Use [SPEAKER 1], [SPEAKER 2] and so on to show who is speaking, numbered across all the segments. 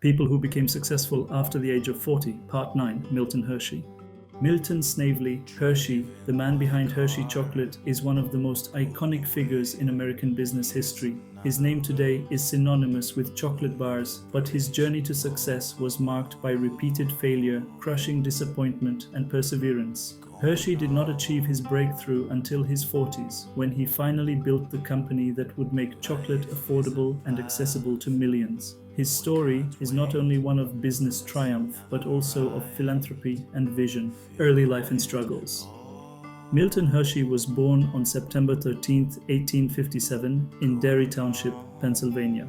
[SPEAKER 1] People who became successful after the age of 40, Part 9, Milton Hershey. Milton Snavely Hershey, the man behind Hershey Chocolate, is one of the most iconic figures in American business history. His name today is synonymous with chocolate bars, but his journey to success was marked by repeated failure, crushing disappointment, and perseverance. Hershey did not achieve his breakthrough until his 40s, when he finally built the company that would make chocolate affordable and accessible to millions. His story is not only one of business triumph, but also of philanthropy and vision. Early life and struggles. Milton Hershey was born on September 13, 1857, in Derry Township, Pennsylvania.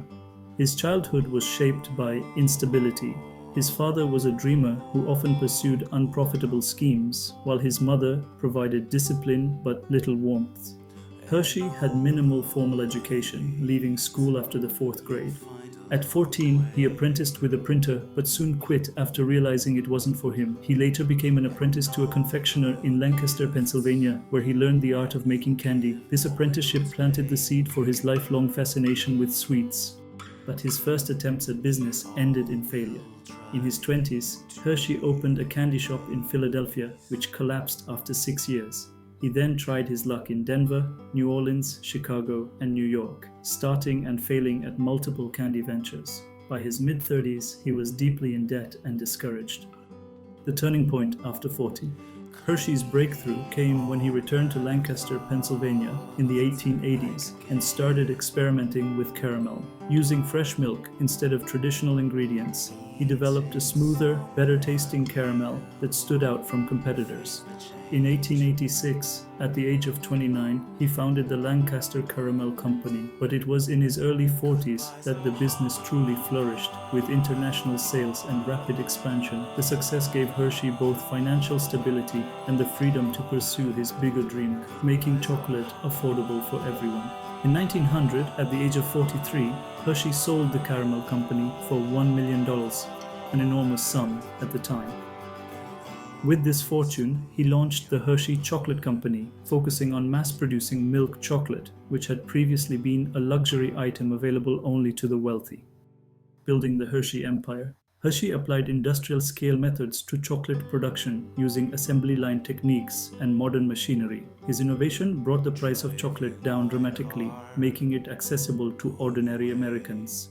[SPEAKER 1] His childhood was shaped by instability. His father was a dreamer who often pursued unprofitable schemes, while his mother provided discipline but little warmth. Hershey had minimal formal education, leaving school after the 4th grade. At 14, he apprenticed with a printer, but soon quit after realizing it wasn't for him. He later became an apprentice to a confectioner in Lancaster, Pennsylvania, where he learned the art of making candy. This apprenticeship planted the seed for his lifelong fascination with sweets. But his first attempts at business ended in failure. In his 20s, Hershey opened a candy shop in Philadelphia, which collapsed after 6 years. He then tried his luck in Denver, New Orleans, Chicago, and New York, starting and failing at multiple candy ventures. By his mid-30s, he was deeply in debt and discouraged. The turning point after 40. Hershey's breakthrough came when he returned to Lancaster, Pennsylvania in the 1880s and started experimenting with caramel. Using fresh milk instead of traditional ingredients, he developed a smoother, better-tasting caramel that stood out from competitors. In 1886, at the age of 29, he founded the Lancaster Caramel Company, but it was in his early 40s that the business truly flourished. With international sales and rapid expansion, the success gave Hershey both financial stability and the freedom to pursue his bigger dream, making chocolate affordable for everyone. In 1900, at the age of 43, Hershey sold the caramel company for $1 million, an enormous sum at the time. With this fortune, he launched the Hershey Chocolate Company, focusing on mass-producing milk chocolate, which had previously been a luxury item available only to the wealthy. Building the Hershey Empire. Hershey applied industrial-scale methods to chocolate production using assembly line techniques and modern machinery. His innovation brought the price of chocolate down dramatically, making it accessible to ordinary Americans.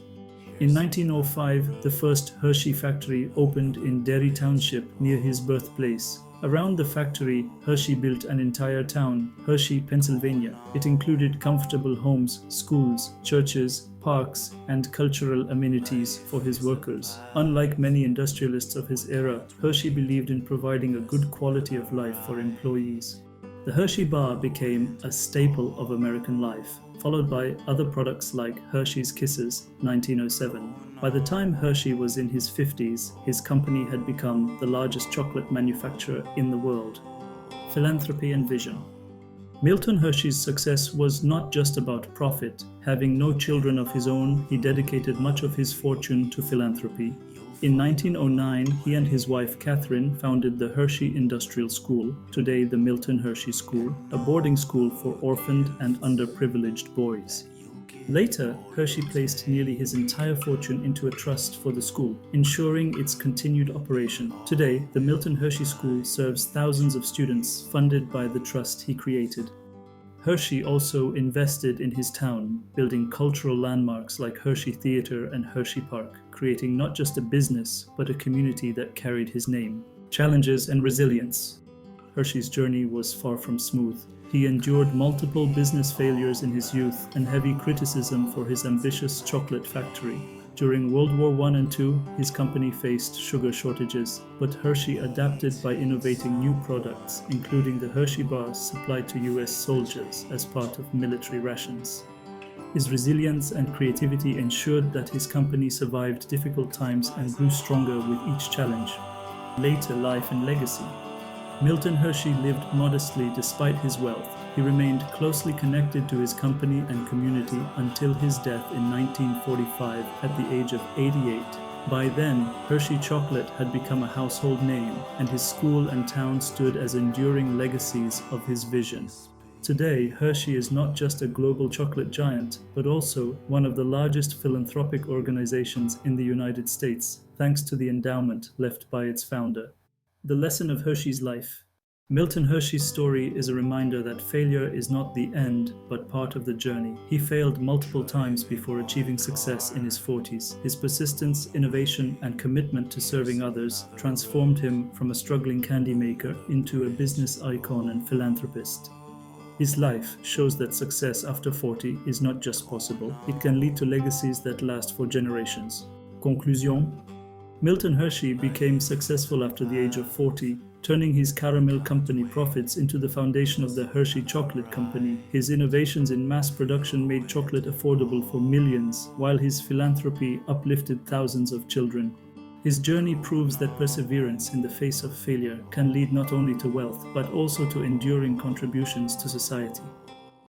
[SPEAKER 1] In 1905, the first Hershey factory opened in Derry Township near his birthplace. Around the factory, Hershey built an entire town, Hershey, Pennsylvania. It included comfortable homes, schools, churches, parks, and cultural amenities for his workers. Unlike many industrialists of his era, Hershey believed in providing a good quality of life for employees. The Hershey bar became a staple of American life, followed by other products like Hershey's Kisses, 1907. By the time Hershey was in his 50s, his company had become the largest chocolate manufacturer in the world. Philanthropy and vision. Milton Hershey's success was not just about profit. Having no children of his own, he dedicated much of his fortune to philanthropy. In 1909, he and his wife Catherine founded the Hershey Industrial School, today the Milton Hershey School, a boarding school for orphaned and underprivileged boys. Later, Hershey placed nearly his entire fortune into a trust for the school, ensuring its continued operation. Today, the Milton Hershey School serves thousands of students funded by the trust he created. Hershey also invested in his town, building cultural landmarks like Hershey Theatre and Hershey Park, creating not just a business, but a community that carried his name. Challenges and resilience. Hershey's journey was far from smooth. He endured multiple business failures in his youth and heavy criticism for his ambitious chocolate factory. During World War I and II, his company faced sugar shortages, but Hershey adapted by innovating new products, including the Hershey bars supplied to US soldiers as part of military rations. His resilience and creativity ensured that his company survived difficult times and grew stronger with each challenge. Later life and legacy. Milton Hershey lived modestly despite his wealth. He remained closely connected to his company and community until his death in 1945 at the age of 88. By then, Hershey Chocolate had become a household name, and his school and town stood as enduring legacies of his vision. Today, Hershey is not just a global chocolate giant, but also one of the largest philanthropic organizations in the United States, thanks to the endowment left by its founder. The lesson of Hershey's life. Milton Hershey's story is a reminder that failure is not the end, but part of the journey. He failed multiple times before achieving success in his 40s. His persistence, innovation, and commitment to serving others transformed him from a struggling candy maker into a business icon and philanthropist. His life shows that success after 40 is not just possible, it can lead to legacies that last for generations. Conclusion. Milton Hershey became successful after the age of 40, turning his caramel company profits into the foundation of the Hershey Chocolate Company. His innovations in mass production made chocolate affordable for millions, while his philanthropy uplifted thousands of children. His journey proves that perseverance in the face of failure can lead not only to wealth, but also to enduring contributions to society.